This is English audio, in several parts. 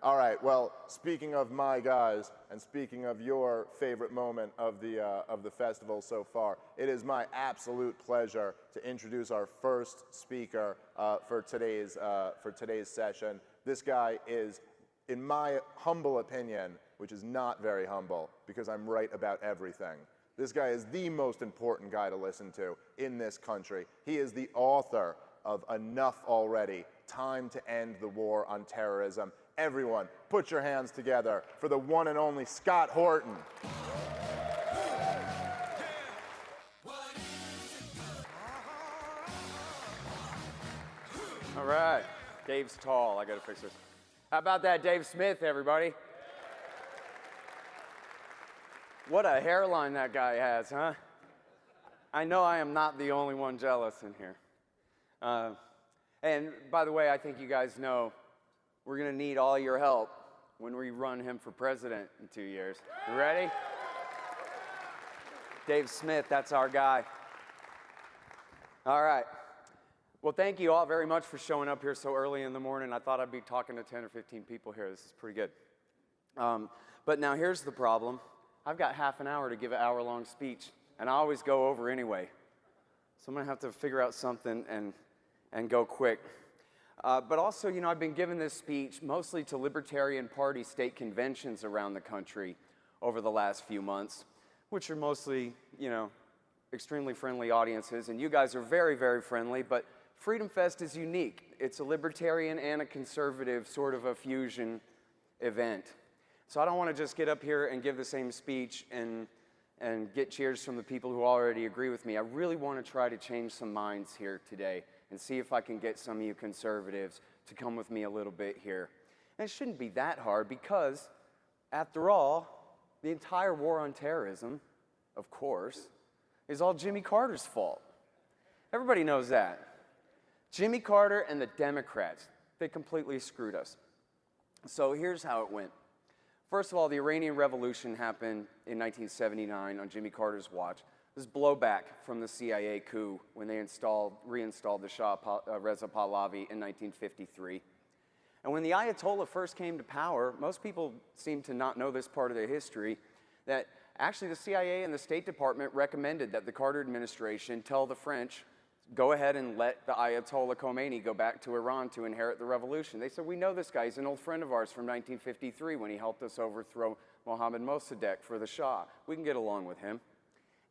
All right, well, speaking of my guys, and speaking of your favorite moment of the festival so far, it is my absolute pleasure to introduce our first speaker for today's session. This guy is, in my humble opinion, which is not very humble, because I'm right about everything, this guy is the most important guy to listen to in this country. He is the author of Enough Already, Time to End the War on Terrorism. Everyone, put your hands together for the one and only Scott Horton. All right, Dave's tall. I gotta fix this. How about that, Dave Smith, everybody? What a hairline that guy has, huh? I know I am not the only one jealous in here. And by the way, I think you guys know we're gonna need all your help when we run him for president in 2 years. You ready? Dave Smith, that's our guy. All right. Well, thank you all very much for showing up here so early in the morning. I thought I'd be talking to 10 or 15 people here. This is pretty good. But now here's the problem. I've got half an hour to give an hour-long speech, and I always go over anyway. So I'm gonna have to figure out something and go quick. But also, you know, I've been giving this speech mostly to Libertarian Party state conventions around the country over the last few months, which are mostly, you know, extremely friendly audiences, and you guys are very, very friendly, but Freedom Fest is unique. It's a libertarian and a conservative sort of a fusion event. So I don't want to just get up here and give the same speech and get cheers from the people who already agree with me. I really want to try to change some minds here today and see if I can get some of you conservatives to come with me a little bit here. And it shouldn't be that hard because, after all, the entire war on terrorism, of course, is all Jimmy Carter's fault. Everybody knows that. Jimmy Carter and the Democrats, they completely screwed us. So here's how it went. First of all, the Iranian Revolution happened in 1979 on Jimmy Carter's watch. This blowback from the CIA coup when they reinstalled the Shah Reza Pahlavi in 1953. And when the Ayatollah first came to power, most people seem to not know this part of the history, that actually the CIA and the State Department recommended that the Carter administration tell the French, go ahead and let the Ayatollah Khomeini go back to Iran to inherit the revolution. They said, we know this guy. He's an old friend of ours from 1953 when he helped us overthrow Mohammad Mossadegh for the Shah. We can get along with him.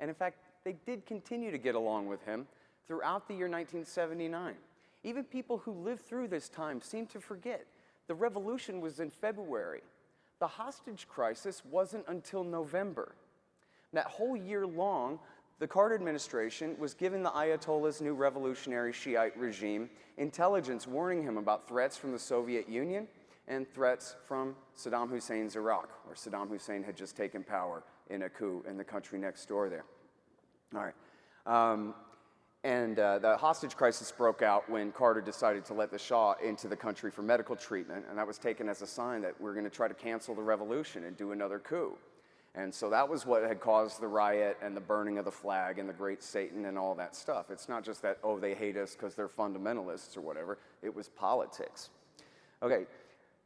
And in fact, they did continue to get along with him throughout the year 1979. Even people who lived through this time seem to forget. The revolution was in February. The hostage crisis wasn't until November. That whole year long, the Carter administration was giving the Ayatollah's new revolutionary Shiite regime intelligence warning him about threats from the Soviet Union and threats from Saddam Hussein's Iraq, where Saddam Hussein had just taken power in a coup in the country next door there. All right. The hostage crisis broke out when Carter decided to let the Shah into the country for medical treatment, and that was taken as a sign that we're going to try to cancel the revolution and do another coup. And so that was what had caused the riot and the burning of the flag and the Great Satan and all that stuff. It's not just that, oh, they hate us because they're fundamentalists or whatever. It was politics. Okay,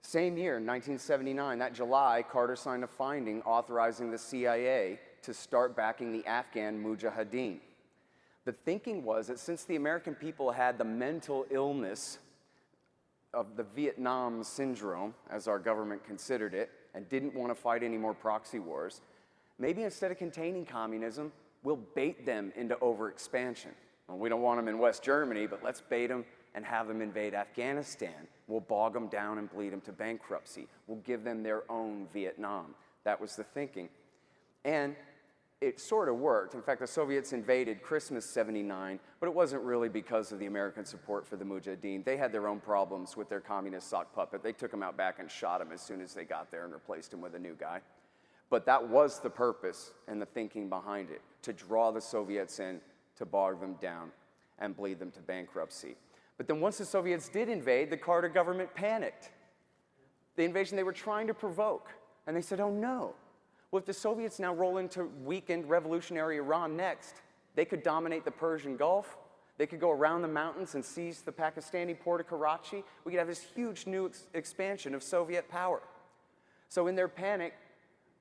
same year, 1979, that July, Carter signed a finding authorizing the CIA to start backing the Afghan Mujahideen. The thinking was that since the American people had the mental illness of the Vietnam syndrome, as our government considered it, and didn't want to fight any more proxy wars, maybe instead of containing communism, we'll bait them into overexpansion. Well, we don't want them in West Germany, but let's bait them and have them invade Afghanistan. We'll bog them down and bleed them to bankruptcy. We'll give them their own Vietnam. That was the thinking. And it sort of worked. In fact, the Soviets invaded Christmas '79, but it wasn't really because of the American support for the Mujahideen. They had their own problems with their communist sock puppet. They took him out back and shot him as soon as they got there and replaced him with a new guy. But that was the purpose and the thinking behind it, to draw the Soviets in, to bog them down and bleed them to bankruptcy. But then once the Soviets did invade, the Carter government panicked. The invasion they were trying to provoke. And they said, oh no. Well, if the Soviets now roll into weakened revolutionary Iran next, they could dominate the Persian Gulf. They could go around the mountains and seize the Pakistani port of Karachi. We could have this huge new expansion of Soviet power. So in their panic,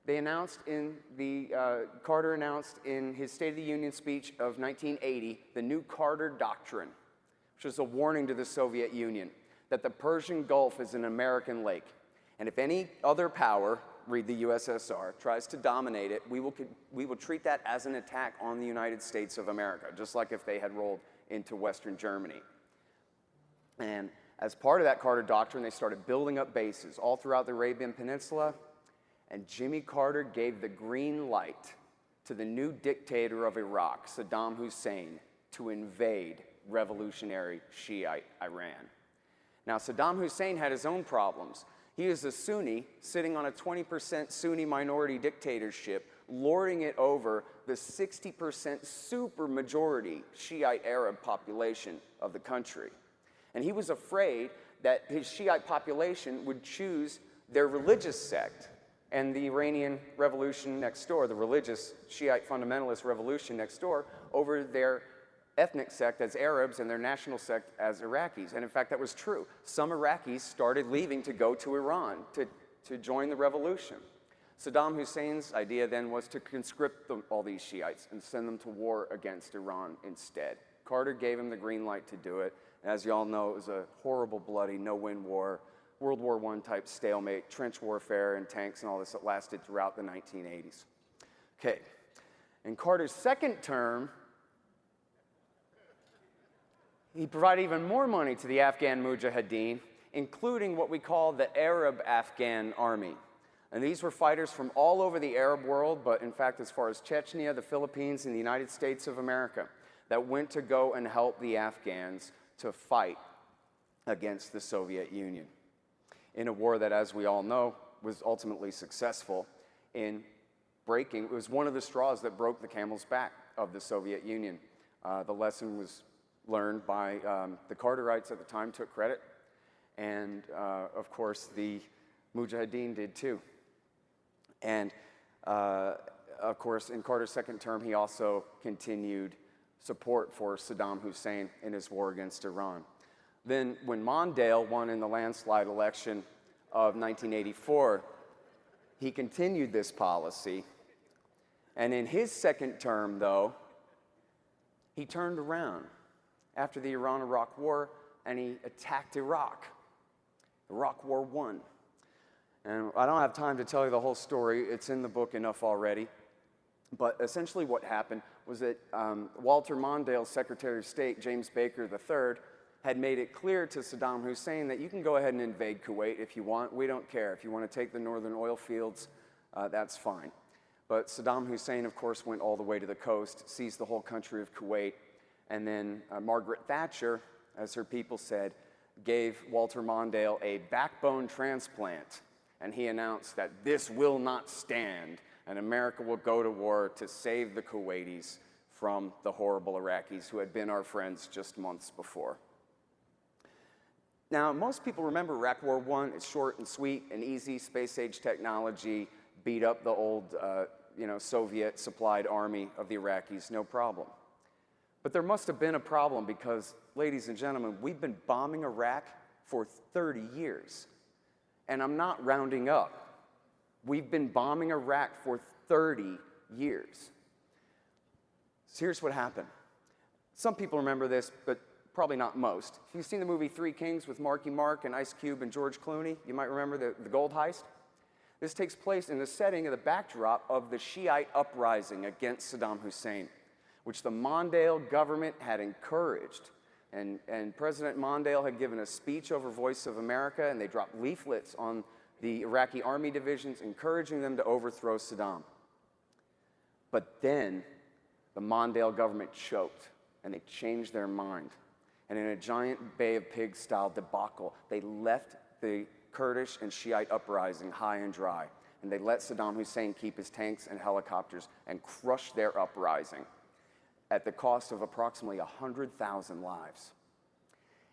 they announced Carter announced in his State of the Union speech of 1980, the new Carter Doctrine, which was a warning to the Soviet Union that the Persian Gulf is an American lake. And if any other power, read the USSR, tries to dominate it, we will treat that as an attack on the United States of America, just like if they had rolled into Western Germany. And as part of that Carter Doctrine, they started building up bases all throughout the Arabian Peninsula, and Jimmy Carter gave the green light to the new dictator of Iraq, Saddam Hussein, to invade revolutionary Shiite Iran. Now, Saddam Hussein had his own problems. He is a Sunni sitting on a 20% Sunni minority dictatorship, lording it over the 60% supermajority Shiite Arab population of the country. And he was afraid that his Shiite population would choose their religious sect and the Iranian revolution next door, the religious Shiite fundamentalist revolution next door, over their ethnic sect as Arabs and their national sect as Iraqis. And in fact, that was true. Some Iraqis started leaving to go to Iran to join the revolution. Saddam Hussein's idea then was to conscript all these Shiites and send them to war against Iran instead. Carter gave him the green light to do it. And as you all know, it was a horrible, bloody, no-win war, World War I type stalemate, trench warfare and tanks and all this that lasted throughout the 1980s. Okay, in Carter's second term, he provided even more money to the Afghan Mujahideen, including what we call the Arab Afghan Army. And these were fighters from all over the Arab world, but in fact, as far as Chechnya, the Philippines, and the United States of America, that went to go and help the Afghans to fight against the Soviet Union in a war that, as we all know, was ultimately successful in breaking. It was one of the straws that broke the camel's back of the Soviet Union. The lesson was learned by the Carterites at the time, took credit, and of course the Mujahideen did too. And of course, in Carter's second term, he also continued support for Saddam Hussein in his war against Iran. Then when Mondale won in the landslide election of 1984, he continued this policy. And in his second term, though, he turned around after the Iran-Iraq War and he attacked Iraq. Iraq War I. And I don't have time to tell you the whole story. It's in the book enough already. But essentially what happened was that Walter Mondale's Secretary of State, James Baker III, had made it clear to Saddam Hussein that you can go ahead and invade Kuwait if you want. We don't care. If you want to take the northern oil fields, that's fine. But Saddam Hussein, of course, went all the way to the coast, seized the whole country of Kuwait, and then Margaret Thatcher, as her people said, gave Walter Mondale a backbone transplant. And he announced that this will not stand, and America will go to war to save the Kuwaitis from the horrible Iraqis who had been our friends just months before. Now, most people remember Iraq War I. It's short and sweet and easy. Space-age technology beat up the old Soviet-supplied army of the Iraqis, no problem. But there must have been a problem because, ladies and gentlemen, we've been bombing Iraq for 30 years. And I'm not rounding up. We've been bombing Iraq for 30 years. So here's what happened. Some people remember this, but probably not most. If you've seen the movie Three Kings with Marky Mark and Ice Cube and George Clooney, you might remember the gold heist. This takes place in the setting of the backdrop of the Shiite uprising against Saddam Hussein, which the Mondale government had encouraged. And President Mondale had given a speech over Voice of America, and they dropped leaflets on the Iraqi army divisions encouraging them to overthrow Saddam. But then the Mondale government choked, and they changed their mind. And in a giant Bay of Pigs style debacle, they left the Kurdish and Shiite uprising high and dry, and they let Saddam Hussein keep his tanks and helicopters and crush their uprising at the cost of approximately 100,000 lives.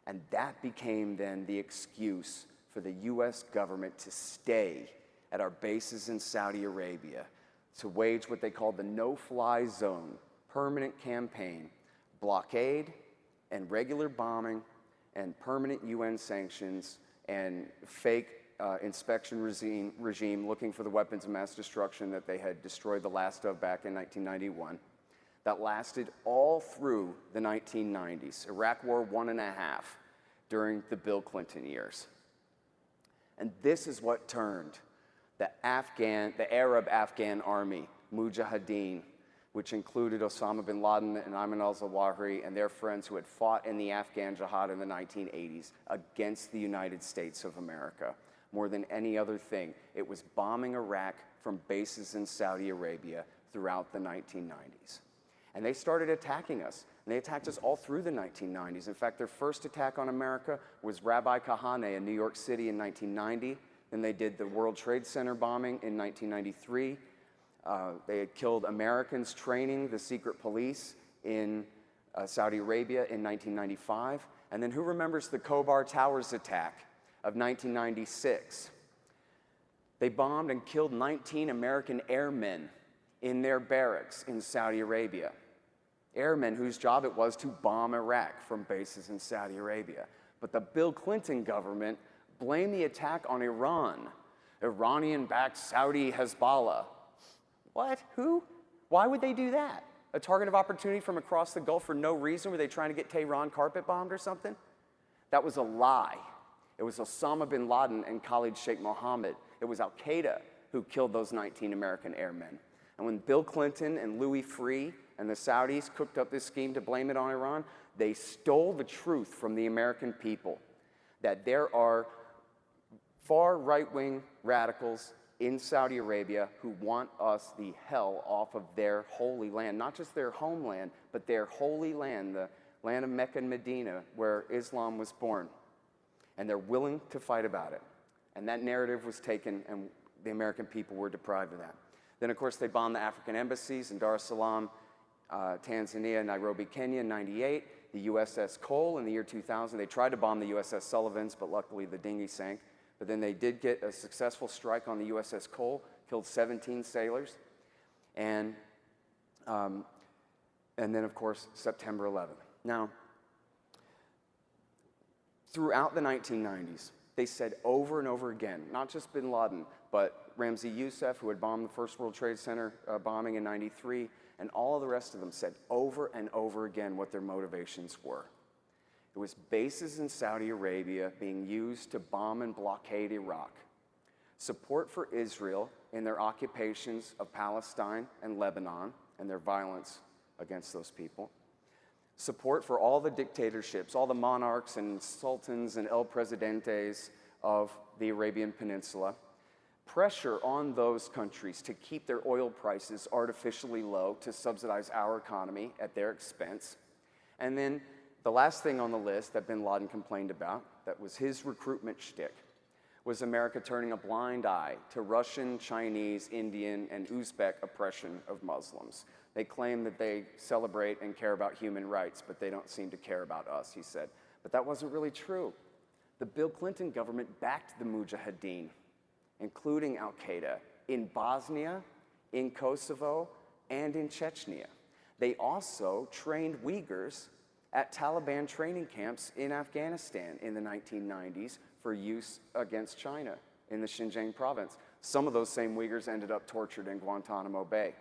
And that became then the excuse for the US government to stay at our bases in Saudi Arabia to wage what they called the no-fly zone permanent campaign, blockade, and regular bombing and permanent UN sanctions and fake inspection regime looking for the weapons of mass destruction that they had destroyed the last of back in 1991. That lasted all through the 1990s. Iraq War 1.5 during the Bill Clinton years. And this is what turned the Arab Afghan army, Mujahideen, which included Osama bin Laden and Ayman al-Zawahiri and their friends who had fought in the Afghan Jihad in the 1980s against the United States of America. More than any other thing, it was bombing Iraq from bases in Saudi Arabia throughout the 1990s. And they started attacking us. And they attacked us all through the 1990s. In fact, their first attack on America was Rabbi Kahane in New York City in 1990. Then they did the World Trade Center bombing in 1993. They had killed Americans training the secret police in Saudi Arabia in 1995. And then who remembers the Khobar Towers attack of 1996? They bombed and killed 19 American airmen in their barracks in Saudi Arabia. Airmen whose job it was to bomb Iraq from bases in Saudi Arabia. But the Bill Clinton government blamed the attack on Iran, Iranian-backed Saudi Hezbollah. What? Who? Why would they do that? A target of opportunity from across the Gulf for no reason? Were they trying to get Tehran carpet bombed or something? That was a lie. It was Osama bin Laden and Khalid Sheikh Mohammed. It was Al-Qaeda who killed those 19 American airmen. And when Bill Clinton and Louis Freeh and the Saudis cooked up this scheme to blame it on Iran, they stole the truth from the American people that there are far right-wing radicals in Saudi Arabia who want us the hell off of their holy land, not just their homeland, but their holy land, the land of Mecca and Medina, where Islam was born. And they're willing to fight about it. And that narrative was taken, and the American people were deprived of that. Then, of course, they bombed the African embassies in Dar es Salaam, Tanzania, Nairobi, Kenya in '98, the USS Cole in the year 2000. They tried to bomb the USS Sullivans, but luckily the dinghy sank. But then they did get a successful strike on the USS Cole, killed 17 sailors. And then, of course, September 11th. Now, throughout the 1990s, they said over and over again, not just bin Laden, but Ramzi Youssef, who had bombed the first World Trade Center bombing in '93, and all of the rest of them said over and over again what their motivations were. It was bases in Saudi Arabia being used to bomb and blockade Iraq, support for Israel in their occupations of Palestine and Lebanon and their violence against those people, support for all the dictatorships, all the monarchs and sultans and el presidentes of the Arabian Peninsula, pressure on those countries to keep their oil prices artificially low to subsidize our economy at their expense. And then the last thing on the list that bin Laden complained about, that was his recruitment shtick, was America turning a blind eye to Russian, Chinese, Indian, and Uzbek oppression of Muslims. They claim that they celebrate and care about human rights, but they don't seem to care about us, he said. But that wasn't really true. The Bill Clinton government backed the Mujahideen, including Al-Qaeda, in Bosnia, in Kosovo, and in Chechnya. They also trained Uyghurs at Taliban training camps in Afghanistan in the 1990s for use against China in the Xinjiang province. Some of those same Uyghurs ended up tortured in Guantanamo Bay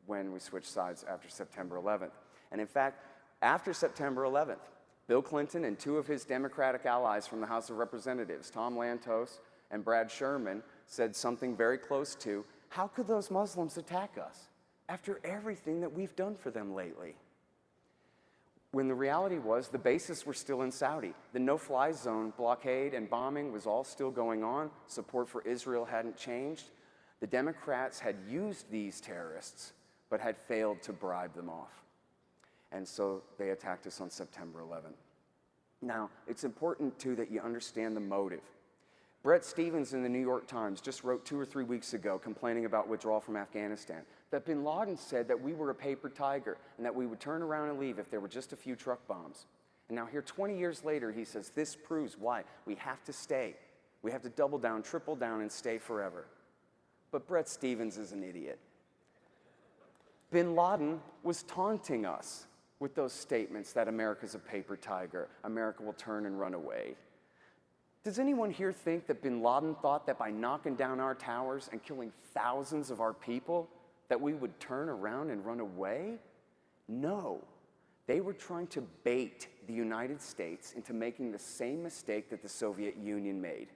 when we switched sides after September 11th. And in fact, after September 11th, Bill Clinton and two of his Democratic allies from the House of Representatives, Tom Lantos and Brad Sherman, said something very close to, how could those Muslims attack us after everything that we've done for them lately? When the reality was the bases were still in Saudi. The no-fly zone blockade and bombing was all still going on. Support for Israel hadn't changed. The Democrats had used these terrorists, but had failed to bribe them off. And so they attacked us on September 11th. Now, it's important, too, that you understand the motive. Bret Stephens in the New York Times just wrote 2 or 3 weeks ago complaining about withdrawal from Afghanistan, that bin Laden said that we were a paper tiger and that we would turn around and leave if there were just a few truck bombs. And now here 20 years later, he says this proves why we have to stay. We have to double down, triple down, and stay forever. But Bret Stephens is an idiot. Bin Laden was taunting us with those statements that America's a paper tiger, America will turn and run away. Does anyone here think that bin Laden thought that by knocking down our towers and killing thousands of our people, that we would turn around and run away? No. They were trying to bait the United States into making the same mistake that the Soviet Union made,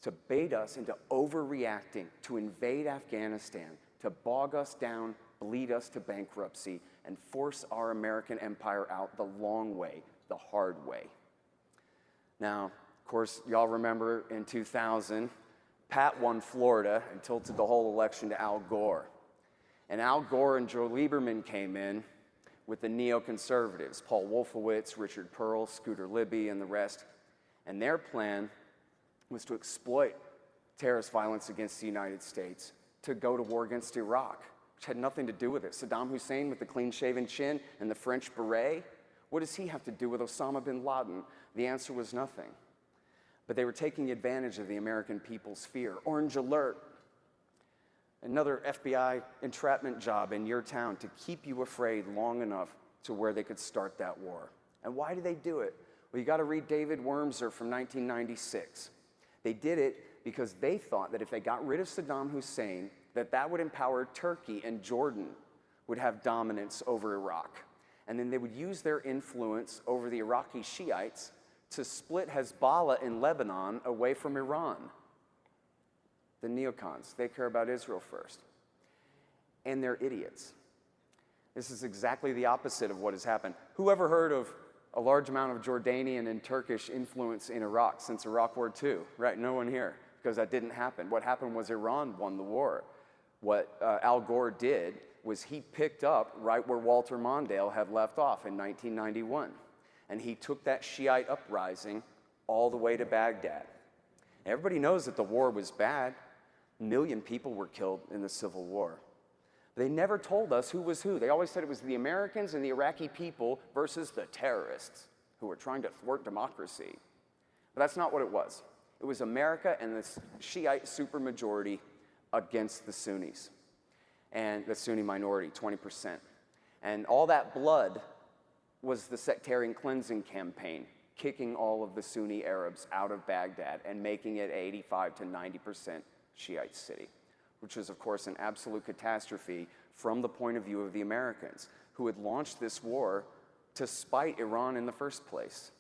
to bait us into overreacting, to invade Afghanistan, to bog us down, bleed us to bankruptcy, and force our American empire out the long way, the hard way. Now, of course, y'all remember in 2000, Pat won Florida and tilted the whole election to Al Gore. And Al Gore and Joe Lieberman came in with the neoconservatives, Paul Wolfowitz, Richard Pearl, Scooter Libby, and the rest. And their plan was to exploit terrorist violence against the United States to go to war against Iraq, which had nothing to do with it. Saddam Hussein with the clean-shaven chin and the French beret, what does he have to do with Osama bin Laden? The answer was nothing. But they were taking advantage of the American people's fear. Orange Alert, another FBI entrapment job in your town to keep you afraid long enough to where they could start that war. And why do they do it? Well, you got to read David Wurmser from 1996. They did it because they thought that if they got rid of Saddam Hussein, that would empower Turkey and Jordan would have dominance over Iraq. And then they would use their influence over the Iraqi Shiites to split Hezbollah in Lebanon away from Iran. The neocons, they care about Israel first. And they're idiots. This is exactly the opposite of what has happened. Who ever heard of a large amount of Jordanian and Turkish influence in Iraq since Iraq War II? Right, no one here, because that didn't happen. What happened was Iran won the war. What Al Gore did was he picked up right where Walter Mondale had left off in 1991. And he took that Shiite uprising all the way to Baghdad. Everybody knows that the war was bad. 1 million people were killed in the Civil War. They never told us who was who. They always said it was the Americans and the Iraqi people versus the terrorists who were trying to thwart democracy. But that's not what it was. It was America and the Shiite supermajority against the Sunnis and the Sunni minority, 20%. And all that blood was the sectarian cleansing campaign, kicking all of the Sunni Arabs out of Baghdad and making it 85 to 90% Shiite city, which was, of course, an absolute catastrophe from the point of view of the Americans, who had launched this war to spite Iran in the first place.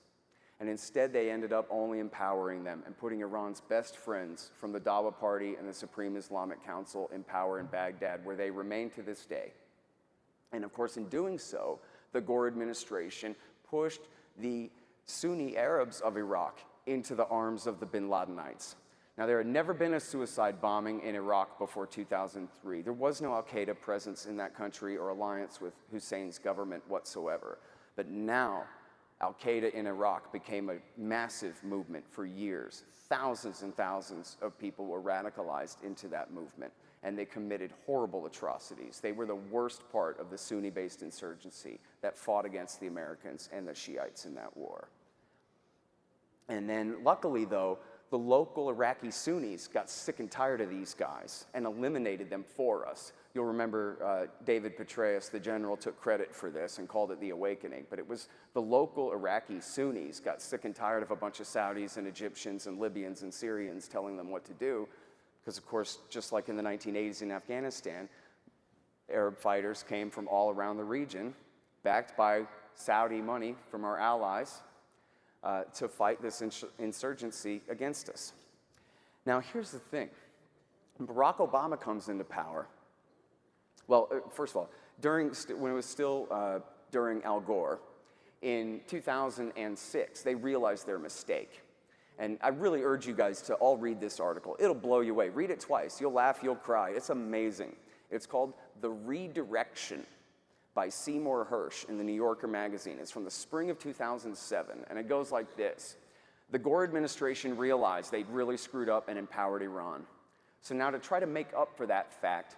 And instead, they ended up only empowering them and putting Iran's best friends from the Dawa Party and the Supreme Islamic Council in power in Baghdad, where they remain to this day. And of course, in doing so, the Gore administration pushed the Sunni Arabs of Iraq into the arms of the bin Ladenites. Now, there had never been a suicide bombing in Iraq before 2003. There was no al-Qaeda presence in that country or alliance with Hussein's government whatsoever. But now, al-Qaeda in Iraq became a massive movement for years. Thousands and thousands of people were radicalized into that movement, and they committed horrible atrocities. They were the worst part of the Sunni-based insurgency that fought against the Americans and the Shiites in that war. And then, luckily though, the local Iraqi Sunnis got sick and tired of these guys and eliminated them for us. You'll remember David Petraeus, the general, took credit for this and called it the awakening. But it was the local Iraqi Sunnis got sick and tired of a bunch of Saudis and Egyptians and Libyans and Syrians telling them what to do. Because, of course, just like in the 1980s in Afghanistan, Arab fighters came from all around the region, backed by Saudi money from our allies, to fight this insurgency against us. Now, here's the thing. When Barack Obama comes into power, well, first of all, when it was still during Al Gore, in 2006, they realized their mistake. And I really urge you guys to all read this article. It'll blow you away. Read it twice. You'll laugh, you'll cry. It's amazing. It's called The Redirection by Seymour Hersh in the New Yorker magazine. It's from the spring of 2007, and it goes like this. The Gore administration realized they'd really screwed up and empowered Iran. So now to try to make up for that fact,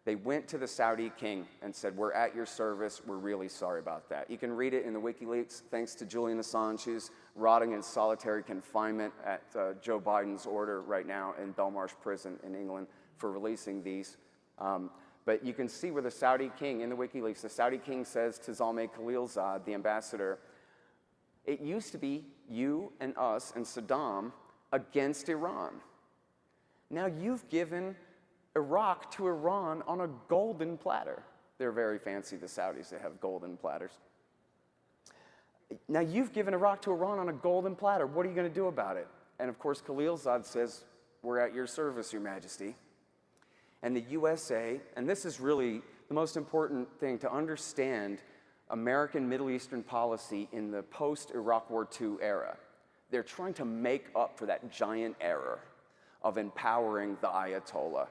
they went to the Saudi king and said, we're at your service, we're really sorry about that. You can read it in the WikiLeaks, thanks to Julian Assange, who's rotting in solitary confinement at Joe Biden's order right now in Belmarsh prison in England for releasing these. But you can see where the Saudi king, in the WikiLeaks, the Saudi king says to Zalmay Khalilzad, the ambassador, it used to be you and us and Saddam against Iran. Now you've given Iraq to Iran on a golden platter. They're very fancy, the Saudis, they have golden platters. Now you've given Iraq to Iran on a golden platter. What are you going to do about it? And of course, Khalilzad says, we're at your service, Your Majesty. And the USA, and this is really the most important thing to understand American Middle Eastern policy in the post-Iraq War II era. They're trying to make up for that giant error of empowering the Ayatollah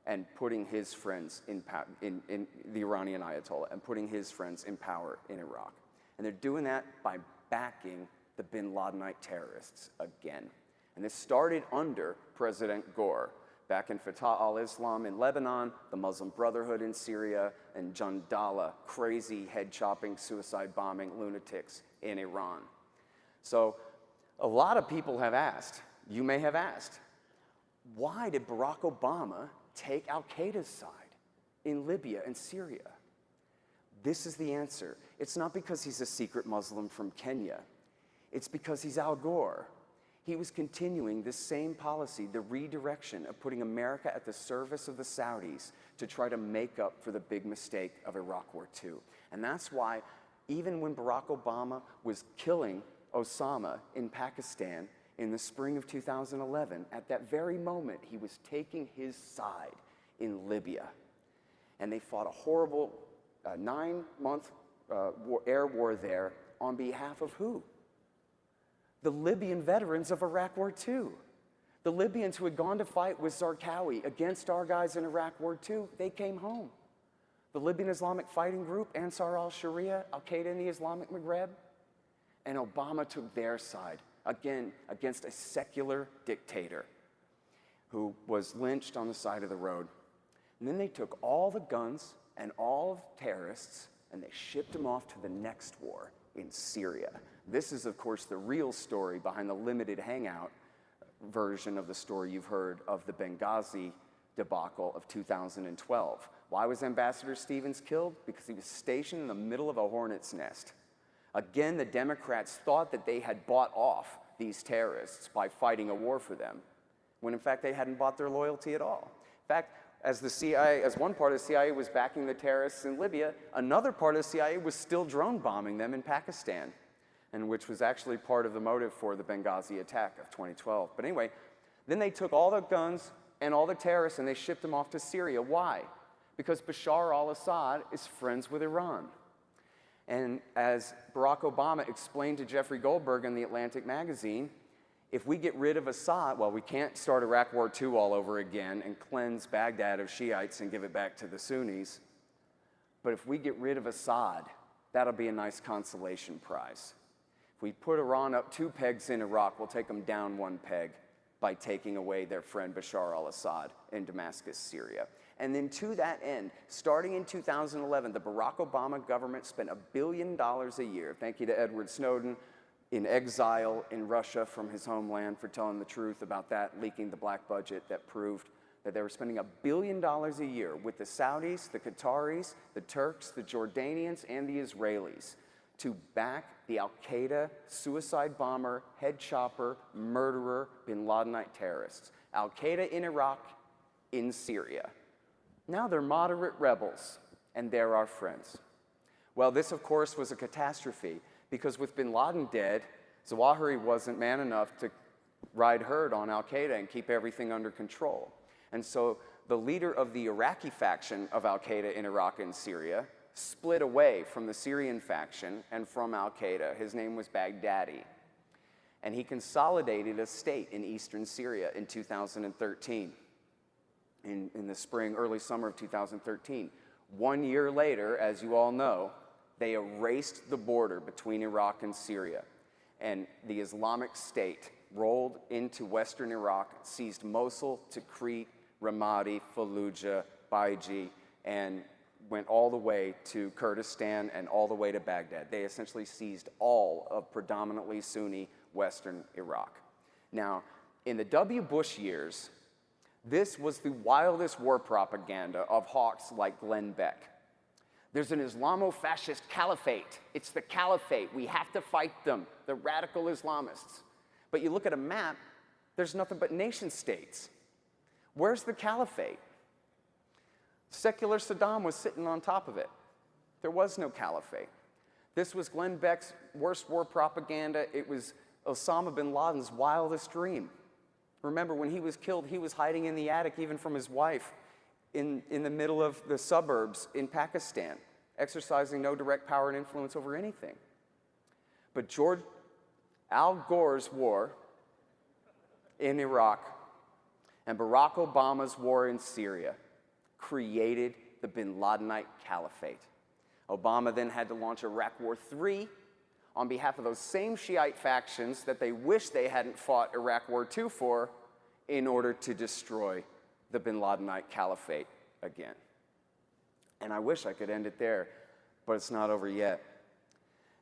and putting his friends in the Iranian Ayatollah and putting his friends in power in Iraq. And they're doing that by backing the bin Ladenite terrorists again. And this started under President Gore, back in Fatah al-Islam in Lebanon, the Muslim Brotherhood in Syria, and Jandala, crazy head-chopping, suicide-bombing lunatics in Iran. So a lot of people have asked, you may have asked, why did Barack Obama take al-Qaeda's side in Libya and Syria? This is the answer. It's not because he's a secret Muslim from Kenya. It's because he's Al Gore. He was continuing this same policy, the redirection of putting America at the service of the Saudis to try to make up for the big mistake of Iraq War II. And that's why even when Barack Obama was killing Osama in Pakistan in the spring of 2011, at that very moment, he was taking his side in Libya. And they fought a horrible 9-month air war there on behalf of who? The Libyan veterans of Iraq War II. The Libyans who had gone to fight with Zarqawi against our guys in Iraq War II, they came home. The Libyan Islamic Fighting Group, Ansar al-Sharia, al-Qaeda in the Islamic Maghreb, and Obama took their side, again, against a secular dictator who was lynched on the side of the road. And then they took all the guns and all of the terrorists, and they shipped them off to the next war in Syria. This is, of course, the real story behind the limited hangout version of the story you've heard of the Benghazi debacle of 2012. Why was Ambassador Stevens killed? Because he was stationed in the middle of a hornet's nest. Again, the Democrats thought that they had bought off these terrorists by fighting a war for them, when in fact they hadn't bought their loyalty at all. In fact, as one part of the CIA was backing the terrorists in Libya, another part of the CIA was still drone bombing them in Pakistan, and which was actually part of the motive for the Benghazi attack of 2012. But anyway, then they took all the guns and all the terrorists and they shipped them off to Syria. Why? Because Bashar al-Assad is friends with Iran. And as Barack Obama explained to Jeffrey Goldberg in The Atlantic magazine, if we get rid of Assad, well, we can't start Iraq War II all over again and cleanse Baghdad of Shiites and give it back to the Sunnis. But if we get rid of Assad, that'll be a nice consolation prize. If we put Iran up 2 pegs in Iraq, we'll take them down 1 peg by taking away their friend Bashar al-Assad in Damascus, Syria. And then to that end, starting in 2011, the Barack Obama government spent $1 billion a year, thank you to Edward Snowden, in exile in Russia from his homeland for telling the truth about that, leaking the black budget that proved that they were spending $1 billion a year with the Saudis, the Qataris, the Turks, the Jordanians, and the Israelis to back the al-Qaeda suicide bomber, head chopper, murderer, bin Ladenite terrorists. Al-Qaeda in Iraq, in Syria. Now they're moderate rebels, and they're our friends. Well, this, of course, was a catastrophe, because with bin Laden dead, Zawahiri wasn't man enough to ride herd on al-Qaeda and keep everything under control. And so the leader of the Iraqi faction of al-Qaeda in Iraq and Syria split away from the Syrian faction and from al-Qaeda. His name was Baghdadi. And he consolidated a state in eastern Syria in 2013, in the spring, early summer of 2013. 1 year later, as you all know, they erased the border between Iraq and Syria, and the Islamic State rolled into western Iraq, seized Mosul, Tikrit, Ramadi, Fallujah, Baiji, and went all the way to Kurdistan and all the way to Baghdad. They essentially seized all of predominantly Sunni western Iraq. Now, in the W. Bush years, This was the wildest war propaganda of hawks like Glenn Beck. There's an Islamo-fascist caliphate. It's the caliphate. We have to fight them, the radical Islamists. But you look at a map, there's nothing but nation states. Where's the caliphate? Secular Saddam was sitting on top of it. There was no caliphate. This was Glenn Beck's worst war propaganda. It was Osama bin Laden's wildest dream. Remember, when he was killed, he was hiding in the attic even from his wife in the middle of the suburbs in Pakistan, exercising no direct power and influence over anything. But Al Gore's war in Iraq and Barack Obama's war in Syria created the bin Ladenite caliphate. Obama then had to launch Iraq War III on behalf of those same Shiite factions that they wish they hadn't fought Iraq War II for in order to destroy the bin Ladenite caliphate again. And I wish I could end it there, but it's not over yet,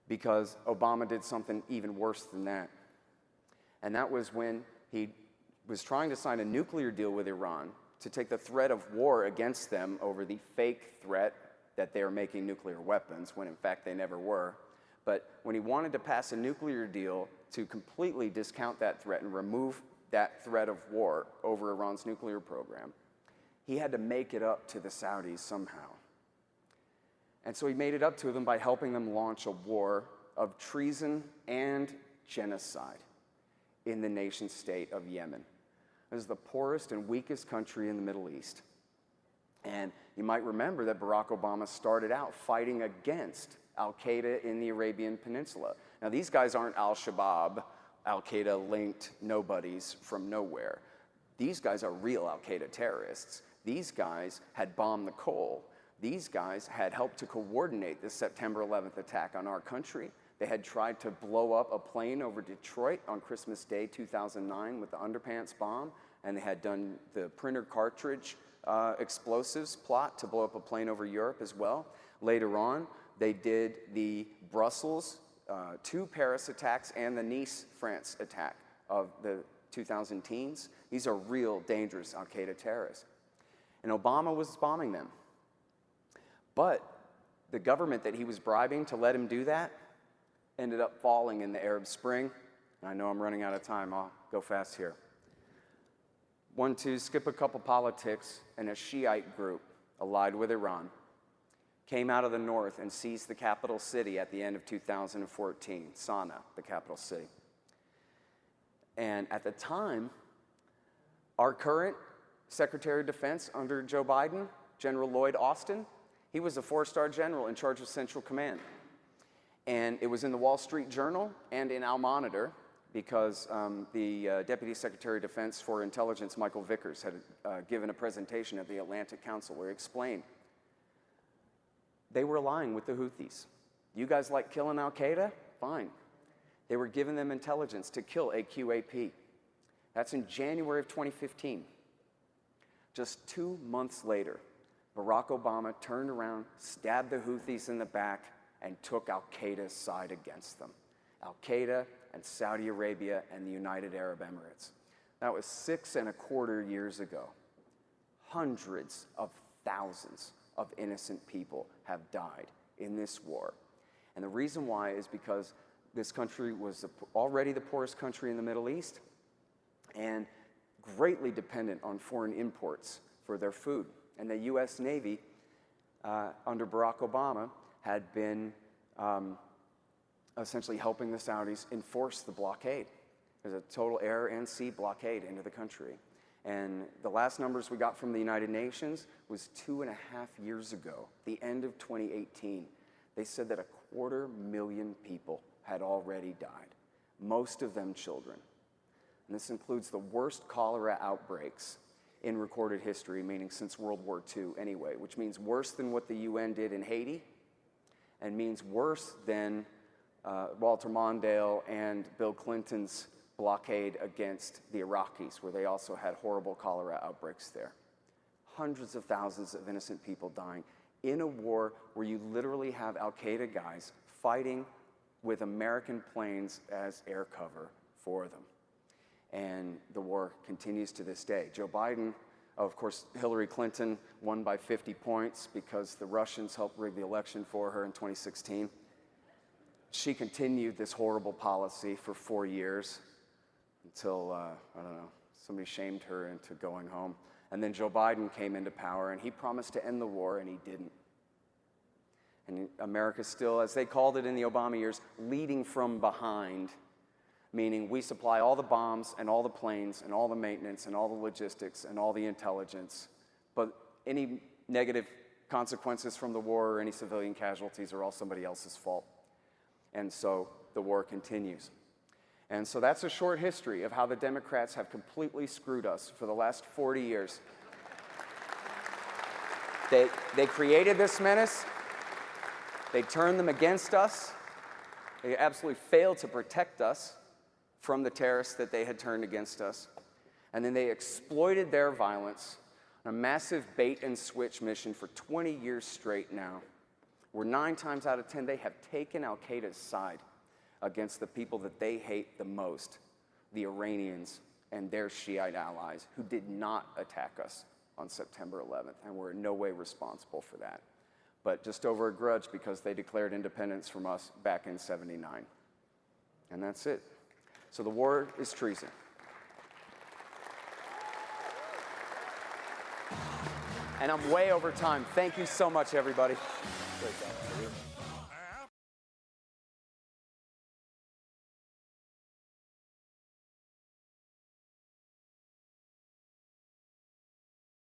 because Obama did something even worse than that. And that was when he was trying to sign a nuclear deal with Iran to take the threat of war against them over the fake threat that they were making nuclear weapons, when in fact they never were. But when he wanted to pass a nuclear deal to completely discount that threat and remove that threat of war over Iran's nuclear program, he had to make it up to the Saudis somehow. And so he made it up to them by helping them launch a war of treason and genocide in the nation state of Yemen. It is the poorest and weakest country in the Middle East. And you might remember that Barack Obama started out fighting against Al-Qaeda in the Arabian Peninsula. Now, these guys aren't Al-Shabaab, Al-Qaeda-linked nobodies from nowhere. These guys are real Al-Qaeda terrorists. These guys had bombed the Cole. These guys had helped to coordinate the September 11th attack on our country. They had tried to blow up a plane over Detroit on Christmas Day 2009 with the underpants bomb, and they had done the printer cartridge explosives plot to blow up a plane over Europe as well. Later on, they did the Brussels, 2 Paris attacks, and the Nice, France attack of the 2000 teens. These are real dangerous Al-Qaeda terrorists. And Obama was bombing them. But the government that he was bribing to let him do that ended up falling in the Arab Spring. And I know I'm running out of time. I'll go fast here. 1, 2, skip a couple politics, and a Shiite group allied with Iran came out of the north and seized the capital city at the end of 2014, Sana'a, the capital city. And at the time, our current Secretary of Defense under Joe Biden, General Lloyd Austin, he was a 4-star general in charge of Central Command. And it was in the Wall Street Journal and in Al Monitor, because the Deputy Secretary of Defense for Intelligence, Michael Vickers, had given a presentation at the Atlantic Council where he explained they were allying with the Houthis. You guys like killing Al-Qaeda? Fine. They were giving them intelligence to kill AQAP. That's in January of 2015. Just 2 months later, Barack Obama turned around, stabbed the Houthis in the back, and took Al-Qaeda's side against them. Al-Qaeda and Saudi Arabia and the United Arab Emirates. That was 6.25 years ago. Hundreds of thousands of innocent people have died in this war. And the reason why is because this country was already the poorest country in the Middle East and greatly dependent on foreign imports for their food. And the US Navy, under Barack Obama, had been essentially helping the Saudis enforce the blockade. There's a total air and sea blockade into the country. And the last numbers we got from the United Nations was 2.5 years ago, the end of 2018. They said that 250,000 people had already died, most of them children. And this includes the worst cholera outbreaks in recorded history, meaning since World War II anyway, which means worse than what the UN did in Haiti, and means worse than Walter Mondale and Bill Clinton's blockade against the Iraqis, where they also had horrible cholera outbreaks there. Hundreds of thousands of innocent people dying in a war where you literally have Al-Qaeda guys fighting with American planes as air cover for them. And the war continues to this day. Joe Biden Of course, Hillary Clinton won by 50 points because the Russians helped rig the election for her in 2016. She continued this horrible policy for 4 years until, I don't know, somebody shamed her into going home. And then Joe Biden came into power, and he promised to end the war, and he didn't. And America's still, as they called it in the Obama years, leading from behind, meaning we supply all the bombs and all the planes and all the maintenance and all the logistics and all the intelligence, but any negative consequences from the war or any civilian casualties are all somebody else's fault. And so the war continues. And so that's a short history of how the Democrats have completely screwed us for the last 40 years. They created this menace. They turned them against us. They absolutely failed to protect us from the terrorists that they had turned against us. And then they exploited their violence on a massive bait and switch mission for 20 years straight now, where 9 times out of 10 they have taken al-Qaeda's side against the people that they hate the most, the Iranians and their Shiite allies, who did not attack us on September 11th, and were in no way responsible for that, but just over a grudge because they declared independence from us back in '79. And that's it. So the war is treason. And I'm way over time. Thank you so much, everybody. Great job.